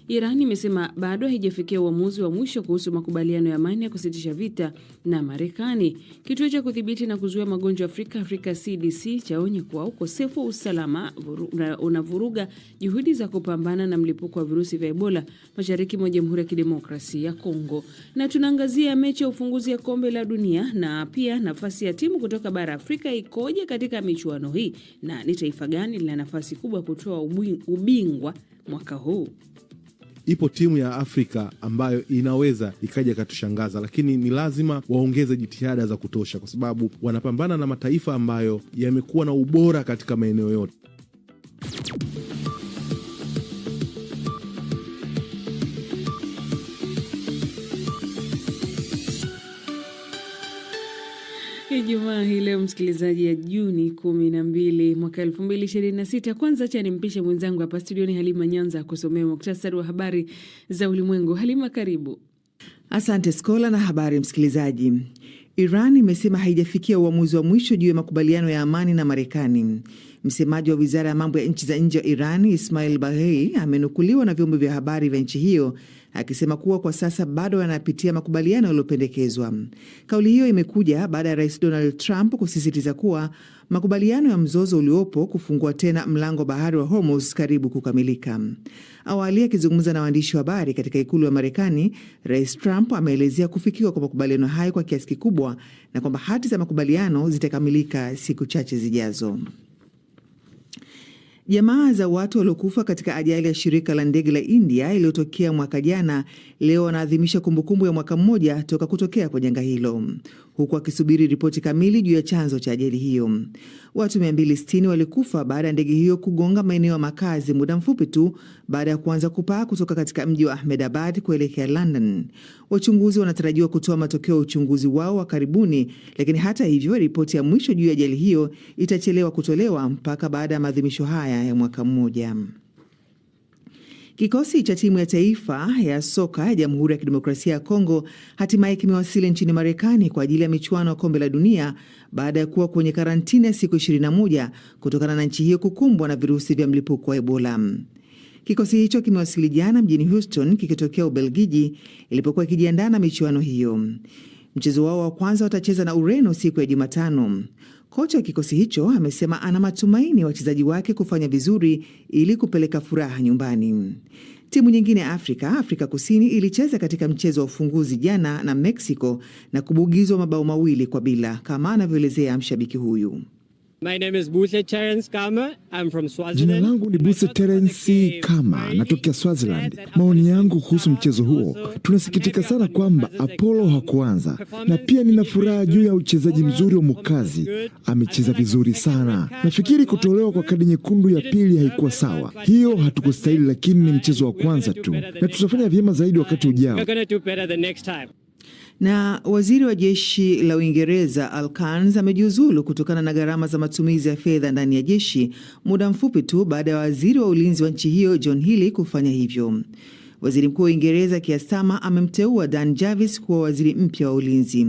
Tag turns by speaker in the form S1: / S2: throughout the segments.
S1: Iran imesema bado haijafikia uamuzi wa mwisho kuhusu makubaliano ya amani ya kusitisha vita na Marekani. Kituo cha kudhibiti na kuzuia magonjwa Afrika CDC chaonya kuwa ukosefu wa usalama unavuruga juhudi za kupambana na mlipuko wa virusi vya Ebola mashariki mwa Jamhuri ya Kidemokrasia ya Kongo. Na tunaangazia mechi ya ufunguzi ya Kombe la Dunia na pia nafasi ya timu kutoka bara Afrika ikoje katika michuano hii na ni taifa gani lina nafasi kubwa kutoa ubingwa mwaka huu.
S2: Ipo timu ya Afrika ambayo inaweza ikaja katushangaza, lakini ni lazima waongeze jitihada za kutosha, kwa sababu wanapambana na mataifa ambayo yamekuwa na ubora katika maeneo yote.
S1: Ijumaa hii leo msikilizaji, ya Juni 12 mwaka 2026. Kwanza acha nimpishe mwenzangu hapa studioni Halima Nyanza kusomea muktasari wa habari za ulimwengu. Halima, karibu.
S3: Asante Skola, na habari msikilizaji. Iran imesema haijafikia uamuzi wa mwisho juu ya makubaliano ya amani na Marekani. Msemaji wa wizara ya mambo ya nchi za nje wa Iran, Ismail Baghei, amenukuliwa na vyombo vya habari vya nchi hiyo akisema kuwa kwa sasa bado yanapitia makubaliano yaliyopendekezwa. Kauli hiyo imekuja baada ya Rais Donald Trump kusisitiza kuwa makubaliano ya mzozo uliopo kufungua tena mlango wa bahari wa Hormuz karibu kukamilika. Awali akizungumza na waandishi wa habari katika ikulu ya Marekani, Rais Trump ameelezea kufikiwa kwa makubaliano hayo kwa kiasi kikubwa na kwamba hati za makubaliano zitakamilika siku chache zijazo. Jamaa za watu waliokufa katika ajali ya shirika la ndege la India iliyotokea mwaka jana leo wanaadhimisha kumbukumbu ya mwaka mmoja toka kutokea kwa janga hilo, huku akisubiri ripoti kamili juu ya chanzo cha ajali hiyo. Watu 260 walikufa baada ya ndege hiyo kugonga maeneo ya makazi muda mfupi tu baada ya kuanza kupaa kutoka katika mji wa Ahmedabad kuelekea London. Wachunguzi wanatarajiwa kutoa matokeo ya uchunguzi wao wa karibuni, lakini hata hivyo ripoti ya mwisho juu ya ajali hiyo itachelewa kutolewa mpaka baada ya maadhimisho haya ya mwaka mmoja. Kikosi cha timu ya taifa ya soka ya Jamhuri ya Kidemokrasia ya Kongo hatimaye kimewasili nchini Marekani kwa ajili ya michuano ya Kombe la Dunia baada ya kuwa kwenye karantini ya siku 21 kutokana na nchi hiyo kukumbwa na virusi vya mlipuko wa Ebola. Kikosi hicho kimewasili jana mjini Houston kikitokea Ubelgiji ilipokuwa ikijiandaa na michuano hiyo. Mchezo wao wa kwanza watacheza na Ureno siku ya Jumatano. Kocha wa kikosi hicho amesema ana matumaini wachezaji wake kufanya vizuri ili kupeleka furaha nyumbani. Timu nyingine ya Afrika Kusini ilicheza katika mchezo wa ufunguzi jana na Mexico na kubugizwa mabao 2-0 kama anavyoelezea mshabiki huyu.
S4: My name is Buse Terence Kama. I'm from Swaziland.
S5: Jina langu ni Buse Terence Kama, natokea Swaziland. Maoni yangu kuhusu mchezo huo, tunasikitika sana kwamba Apollo hakuanza, na pia nina furaha juu ya uchezaji mzuri wa Mukazi. Amecheza vizuri sana. Nafikiri kutolewa kwa kadi nyekundu ya pili haikuwa sawa. Hiyo hatukustahili, lakini ni mchezo wa kwanza tu na tutafanya vyema zaidi wakati ujao.
S3: Na waziri wa jeshi la Uingereza Al Kans amejiuzulu kutokana na gharama za matumizi ya fedha ndani ya jeshi muda mfupi tu baada ya waziri wa ulinzi wa nchi hiyo John Healey kufanya hivyo. Waziri mkuu wa Uingereza Keir Starmer amemteua Dan Jarvis kuwa waziri mpya wa ulinzi.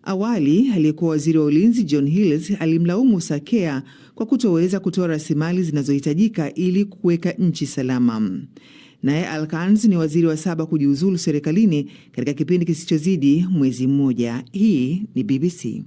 S3: Awali aliyekuwa waziri wa ulinzi John Healey alimlaumu Sakea kwa kutoweza kutoa rasilimali zinazohitajika ili kuweka nchi salama. Naye Al Kans ni waziri wa 7 kujiuzulu serikalini katika kipindi kisichozidi mwezi mmoja. Hii ni BBC.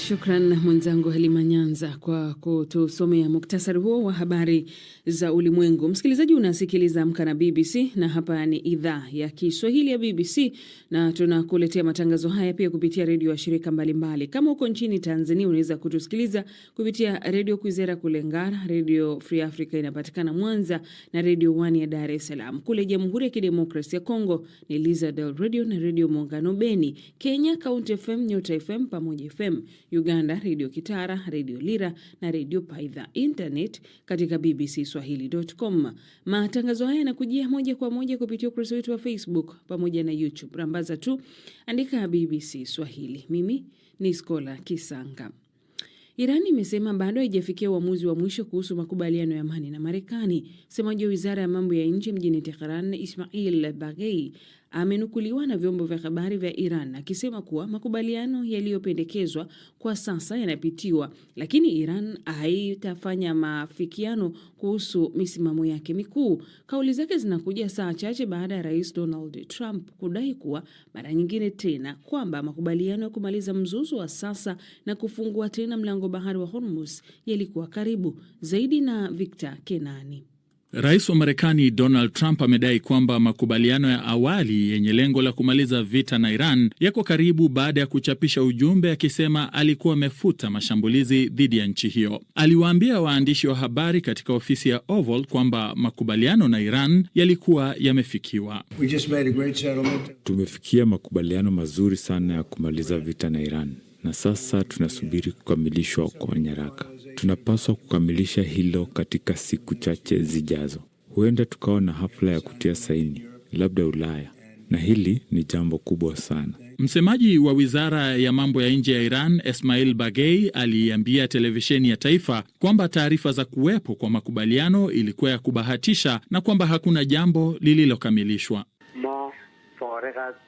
S1: Shukran mwenzangu Halima Nyanza kwa kutusomea muktasari huo wa habari za ulimwengu. Msikilizaji, unasikiliza Amka na BBC na hapa ni idhaa ya Kiswahili ya BBC na tunakuletea matangazo haya pia kupitia redio wa shirika mbalimbali. Kama uko nchini Tanzania unaweza kutusikiliza kupitia redio Kwizera kule Ngara, redio Free Africa inapatikana Mwanza na redio 1 ya Dar es Salaam. Kule Jamhuri ya Kidemokrasia ya Kongo ni Lizadel Radio na redio Muungano Beni. Kenya County FM, Nyota FM pamoja FM. Uganda Radio Kitara, Radio Lira na Radio Paidha. Internet katika bbcswahili.com. Matangazo haya yanakujia moja kwa moja kupitia ukurasa wetu wa Facebook pamoja na YouTube. Rambaza tu andika BBC Swahili. Mimi ni Skola Kisanga. Irani imesema bado haijafikia uamuzi wa mwisho kuhusu makubaliano ya amani na Marekani. Msemaji wa Wizara ya Mambo ya Nje mjini Tehran, Ismail Baghei, amenukuliwa na vyombo vya habari vya Iran akisema kuwa makubaliano yaliyopendekezwa kwa sasa yanapitiwa, lakini Iran haitafanya maafikiano kuhusu misimamo yake mikuu. Kauli zake zinakuja saa chache baada ya Rais Donald Trump kudai kuwa mara nyingine tena kwamba makubaliano ya kumaliza mzozo wa sasa na kufungua tena mlango bahari wa Hormuz yalikuwa karibu. Zaidi na Victor Kenani.
S6: Rais wa Marekani Donald Trump amedai kwamba makubaliano ya awali yenye lengo la kumaliza vita na Iran yako karibu baada ya kuchapisha ujumbe akisema alikuwa amefuta mashambulizi dhidi ya nchi hiyo. Aliwaambia waandishi wa habari katika ofisi ya Oval kwamba makubaliano na Iran yalikuwa yamefikiwa.
S7: Tumefikia makubaliano mazuri sana ya kumaliza vita na Iran, na sasa tunasubiri kukamilishwa kwa nyaraka. Tunapaswa kukamilisha hilo katika siku chache zijazo. Huenda tukawa na hafla ya kutia saini, labda Ulaya, na hili ni jambo kubwa sana.
S6: Msemaji wa wizara ya mambo ya nje ya Iran, Esmail Bagei, aliambia televisheni ya taifa kwamba taarifa za kuwepo kwa makubaliano ilikuwa ya kubahatisha na kwamba hakuna jambo lililokamilishwa.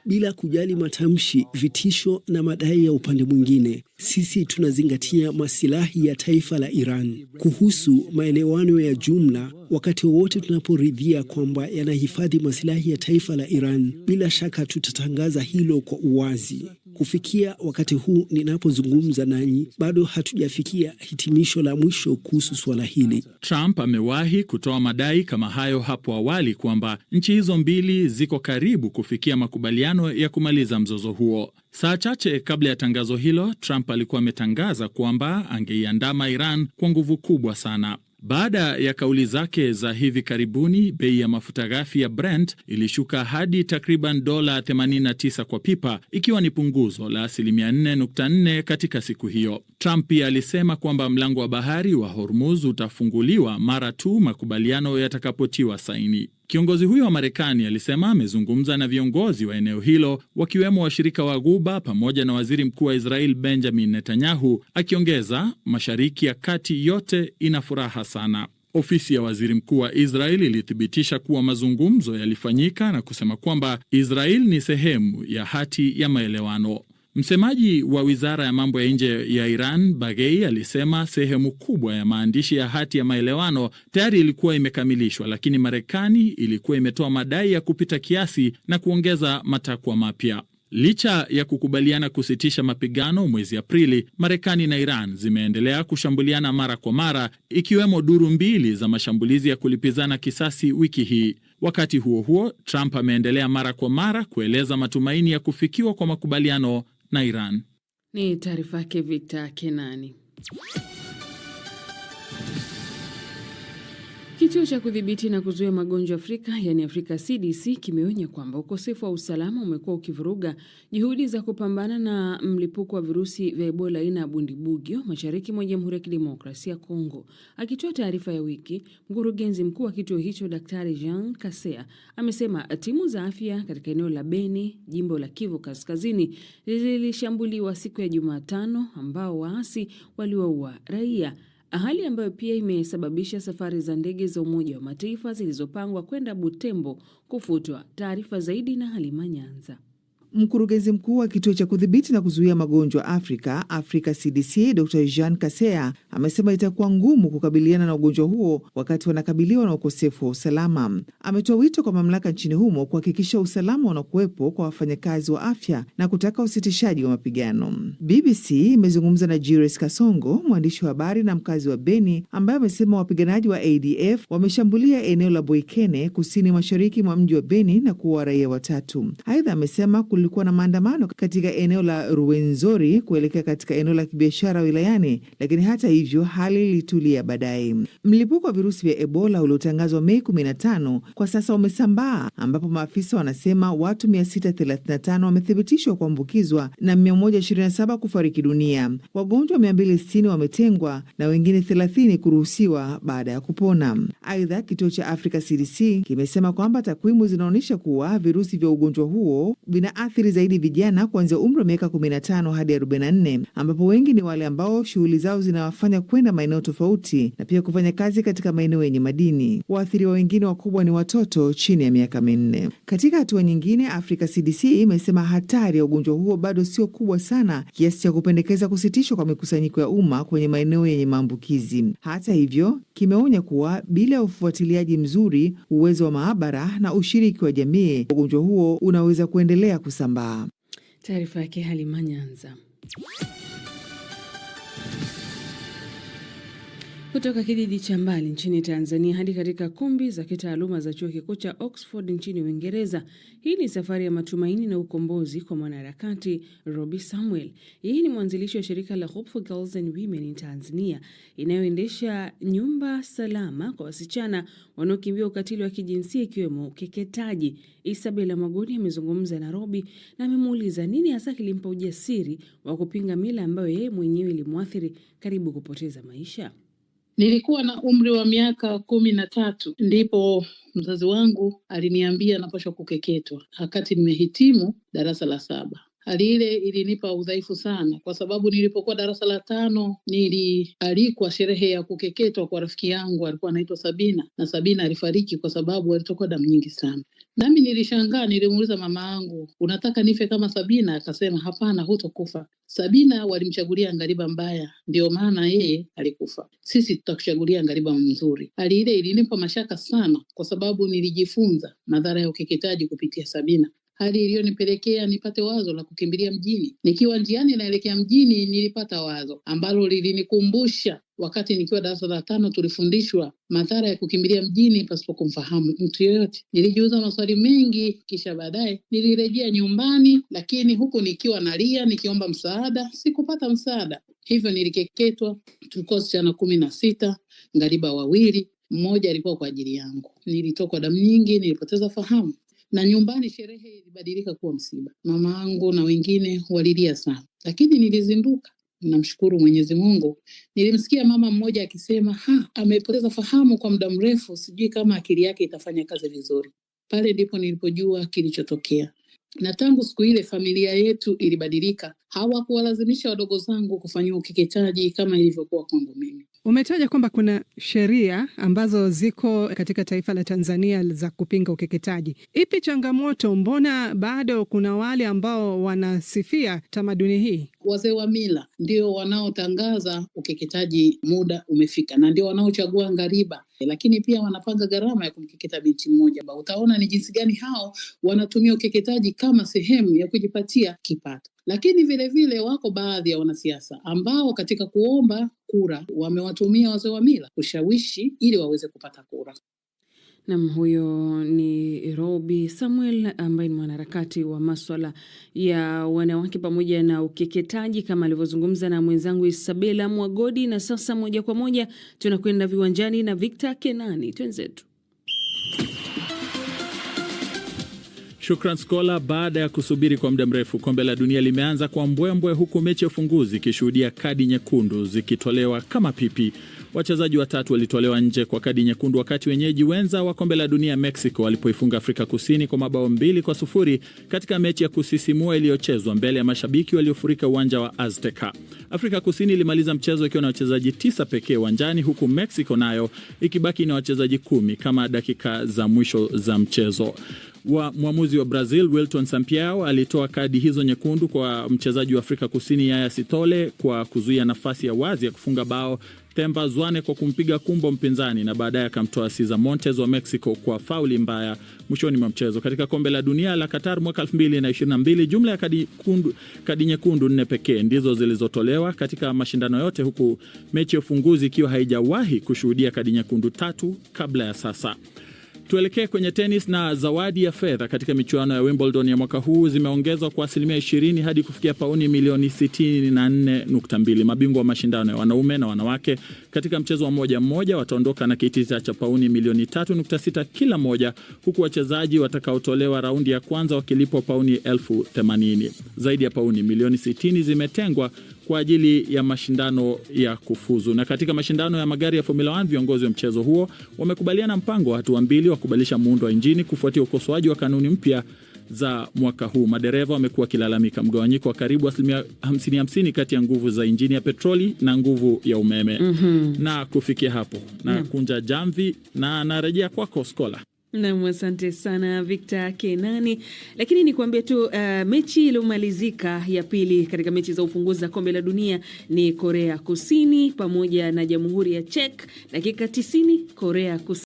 S8: Bila kujali matamshi, vitisho na madai ya upande mwingine, sisi tunazingatia masilahi ya taifa la Iran. Kuhusu maelewano ya jumla, wakati wowote tunaporidhia kwamba yanahifadhi masilahi ya taifa la Iran, bila shaka tutatangaza hilo kwa uwazi. Kufikia wakati huu ninapozungumza nanyi, bado hatujafikia hitimisho la mwisho kuhusu suala hili.
S6: Trump amewahi kutoa madai kama hayo hapo awali kwamba nchi hizo mbili ziko karibu kufikia makubaliano ya kumaliza mzozo huo. Saa chache kabla ya tangazo hilo, Trump alikuwa ametangaza kwamba angeiandama Iran kwa nguvu kubwa sana. Baada ya kauli zake za hivi karibuni, bei ya mafuta ghafi ya Brent ilishuka hadi takriban $89 kwa pipa, ikiwa ni punguzo la 4.4% katika siku hiyo. Trump pia alisema kwamba mlango wa bahari wa Hormuz utafunguliwa mara tu makubaliano yatakapotiwa saini. Kiongozi huyo wa Marekani alisema amezungumza na viongozi wa eneo hilo, wakiwemo washirika wa Ghuba pamoja na waziri mkuu wa Israel Benjamin Netanyahu, akiongeza, Mashariki ya Kati yote ina furaha sana. Ofisi ya waziri mkuu wa Israel ilithibitisha kuwa mazungumzo yalifanyika na kusema kwamba Israel ni sehemu ya hati ya maelewano. Msemaji wa wizara ya mambo ya nje ya Iran, Bagei, alisema sehemu kubwa ya maandishi ya hati ya maelewano tayari ilikuwa imekamilishwa, lakini Marekani ilikuwa imetoa madai ya kupita kiasi na kuongeza matakwa mapya. Licha ya kukubaliana kusitisha mapigano mwezi Aprili, Marekani na Iran zimeendelea kushambuliana mara kwa mara, ikiwemo duru mbili za mashambulizi ya kulipizana kisasi wiki hii. Wakati huo huo, Trump ameendelea mara kwa mara kueleza matumaini ya kufikiwa kwa makubaliano na Iran.
S1: Ni taarifa yake Victor Kenani. Kituo cha kudhibiti na kuzuia magonjwa Afrika, yani Afrika CDC, kimeonya kwamba ukosefu wa usalama umekuwa ukivuruga juhudi za kupambana na mlipuko wa virusi vya Ebola aina ya Bundibugyo mashariki mwa Jamhuri ya Kidemokrasia ya Kongo. Akitoa taarifa ya wiki, mkurugenzi mkuu wa kituo hicho Daktari Jean Kasea amesema timu za afya katika eneo la Beni, jimbo la Kivu Kaskazini, zilishambuliwa siku ya Jumatano ambao waasi waliwaua raia, hali ambayo pia imesababisha safari za ndege za Umoja wa Mataifa zilizopangwa kwenda Butembo kufutwa. Taarifa zaidi na Halima Nyanza.
S3: Mkurugenzi mkuu wa kituo cha kudhibiti na kuzuia magonjwa Afrika CDC, Dr. Jean Kasea amesema itakuwa ngumu kukabiliana na ugonjwa huo wakati wanakabiliwa na ukosefu wa usalama. Ametoa wito kwa mamlaka nchini humo kuhakikisha usalama unakuwepo kwa wafanyakazi wa afya na kutaka usitishaji wa mapigano. BBC imezungumza na Julius Kasongo, mwandishi wa habari na mkazi wa Beni, ambaye amesema wapiganaji wa ADF wameshambulia eneo la Boikene kusini mashariki mwa mji wa Beni na kuua raia 3. Aidha amesema kulikuwa na maandamano katika eneo la Ruwenzori kuelekea katika eneo la kibiashara wilayani, lakini hata hivyo hali ilitulia baadaye. Mlipuko wa virusi vya Ebola uliotangazwa Mei 15 kwa sasa umesambaa, ambapo maafisa wanasema watu 635 wamethibitishwa kuambukizwa na 127 kufariki dunia. Wagonjwa 260 wametengwa na wengine 30 kuruhusiwa baada ya kupona. Aidha, kituo cha Africa CDC kimesema kwamba takwimu zinaonyesha kuwa virusi vya ugonjwa huo vina inaathiri zaidi vijana kuanzia umri wa miaka 15 hadi 44, ambapo wengi ni wale ambao shughuli zao zinawafanya kwenda maeneo tofauti na pia kufanya kazi katika maeneo yenye madini. Waathiriwa wengine wakubwa ni watoto chini ya miaka 4. Katika hatua nyingine, Africa CDC imesema hatari ya ugonjwa huo bado sio kubwa sana kiasi cha kupendekeza kusitishwa kwa mikusanyiko ya umma kwenye maeneo yenye maambukizi. Hata hivyo, kimeonya kuwa bila ufuatiliaji mzuri, uwezo wa maabara na ushiriki wa jamii, ugonjwa huo unaweza kuendelea kusambaa.
S1: Taarifa yake Halima Nyanza. Kutoka kijiji cha mbali nchini Tanzania hadi katika kumbi za kitaaluma za chuo kikuu cha Oxford nchini Uingereza. Hii ni safari ya matumaini na ukombozi kwa mwanaharakati Robi Samuel. Yeye ni mwanzilishi wa shirika la Hope for Girls and Women in Tanzania inayoendesha nyumba salama kwa wasichana wanaokimbia ukatili wa kijinsia ikiwemo ukeketaji. Isabella Magoni amezungumza na Robi na amemuuliza nini hasa kilimpa ujasiri wa kupinga mila ambayo yeye mwenyewe ilimwathiri karibu kupoteza maisha.
S9: Nilikuwa na umri wa miaka 13 ndipo mzazi wangu aliniambia napaswa kukeketwa wakati nimehitimu darasa la 7. Hali ile ilinipa udhaifu sana kwa sababu nilipokuwa darasa la 5 nilialikwa sherehe ya kukeketwa kwa rafiki yangu alikuwa anaitwa Sabina, na Sabina alifariki kwa sababu alitokwa damu nyingi sana. Nami nilishangaa, nilimuuliza mama yangu, unataka nife kama Sabina? Akasema hapana, hutokufa. Sabina walimchagulia ngariba mbaya, ndio maana yeye alikufa. Sisi tutakuchagulia ngariba mzuri. Hali ile ilinipa mashaka sana kwa sababu nilijifunza madhara ya ukeketaji kupitia Sabina. Hali iliyonipelekea nipate wazo la kukimbilia mjini. Nikiwa njiani naelekea mjini nilipata wazo ambalo lilinikumbusha wakati nikiwa darasa la 5 tulifundishwa madhara ya kukimbilia mjini pasipo kumfahamu mtu yeyote. Nilijiuliza maswali mengi, kisha baadaye nilirejea nyumbani, lakini huku nikiwa nalia nikiomba msaada, sikupata msaada. Hivyo nilikeketwa. Tulikuwa wasichana 16, ngariba 2, mmoja alikuwa kwa ajili yangu. Nilitokwa damu nyingi, nilipoteza fahamu. Na nyumbani sherehe ilibadilika kuwa msiba. Mama yangu na wengine walilia sana, lakini nilizinduka. Namshukuru Mwenyezi Mungu. Nilimsikia mama mmoja akisema, amepoteza fahamu kwa muda mrefu, sijui kama akili yake itafanya kazi vizuri. Pale ndipo nilipojua kilichotokea. Na tangu siku ile familia yetu ilibadilika. Hawakuwalazimisha wadogo zangu kufanywa ukeketaji kama ilivyokuwa kwangu mimi.
S10: Umetaja kwamba kuna sheria ambazo ziko katika taifa la Tanzania za kupinga ukeketaji. Ipi changamoto? Mbona bado kuna wale ambao wanasifia tamaduni hii?
S9: Wazee wa mila ndio wanaotangaza ukeketaji muda umefika, na ndio wanaochagua ngariba, lakini pia wanapanga gharama ya kumkeketa binti mmoja. Utaona ni jinsi gani hao wanatumia ukeketaji kama sehemu ya kujipatia kipato. Lakini vile vile wako baadhi ya wanasiasa ambao katika kuomba kura wamewatumia wazee wa mila kushawishi ili waweze kupata kura.
S1: Nam, huyo ni Robi Samuel ambaye ni mwanaharakati wa maswala ya wanawake pamoja na ukeketaji kama alivyozungumza na mwenzangu Isabella Mwagodi. Na sasa moja kwa moja tunakwenda viwanjani na Victor Kenani. Twenzetu.
S6: Shukran Skola. Baada ya kusubiri kwa muda mrefu, kombe la dunia limeanza kwa mbwembwe, huku mechi ya ufunguzi ikishuhudia kadi nyekundu zikitolewa kama pipi. Wachezaji 3 walitolewa nje kwa kadi nyekundu wakati wenyeji wenza wa kombe la dunia Mexico walipoifunga Afrika Kusini kwa mabao 2-0 katika mechi ya kusisimua iliyochezwa mbele ya mashabiki waliofurika uwanja wa Azteca. Afrika Kusini ilimaliza mchezo ikiwa na wachezaji 9 pekee uwanjani, huku Mexico nayo ikibaki na wachezaji 10 kama dakika za mwisho za mchezo. Mwamuzi wa Brazil Wilton Sampaio alitoa kadi hizo nyekundu kwa mchezaji wa Afrika Kusini Yaya Sithole kwa kuzuia nafasi ya wazi ya kufunga bao Themba Zwane kwa kumpiga kumbo mpinzani, na baadaye akamtoa Cesar Montes wa Mexico kwa fauli mbaya mwishoni mwa mchezo. Katika kombe la dunia la Qatar mwaka 2022, jumla ya kadi nyekundu 4 pekee ndizo zilizotolewa katika mashindano yote, huku mechi ya ufunguzi ikiwa haijawahi kushuhudia kadi nyekundu 3 kabla ya sasa. Tuelekee kwenye tenis, na zawadi ya fedha katika michuano ya Wimbledon ya mwaka huu zimeongezwa kwa 20% hadi kufikia pauni milioni 64.2. Mabingwa wa mashindano ya wanaume na wanawake katika mchezo wa mmoja wataondoka na kitita cha pauni milioni 3.6 kila moja, huku wachezaji watakaotolewa raundi ya kwanza wakilipwa pauni 80,000. Zaidi ya pauni milioni 60 zimetengwa kwa ajili ya mashindano ya kufuzu. Na katika mashindano ya magari ya Formula 1, viongozi wa mchezo huo wamekubaliana mpango wa hatua 2 wa kubadilisha muundo wa injini kufuatia ukosoaji wa kanuni mpya za mwaka huu. Madereva wamekuwa wakilalamika mgawanyiko wa karibu 50-50 kati ya nguvu za injini ya petroli na nguvu ya umeme. Na kufikia hapo na kunja jamvi na narejea kwako Skola.
S1: Naam, asante sana Victor Kenani. Lakini nikwambie tu mechi iliyomalizika ya pili katika mechi za ufunguzi za kombe la dunia ni Korea Kusini pamoja na Jamhuri ya Czech. Dakika 90 Korea Kusini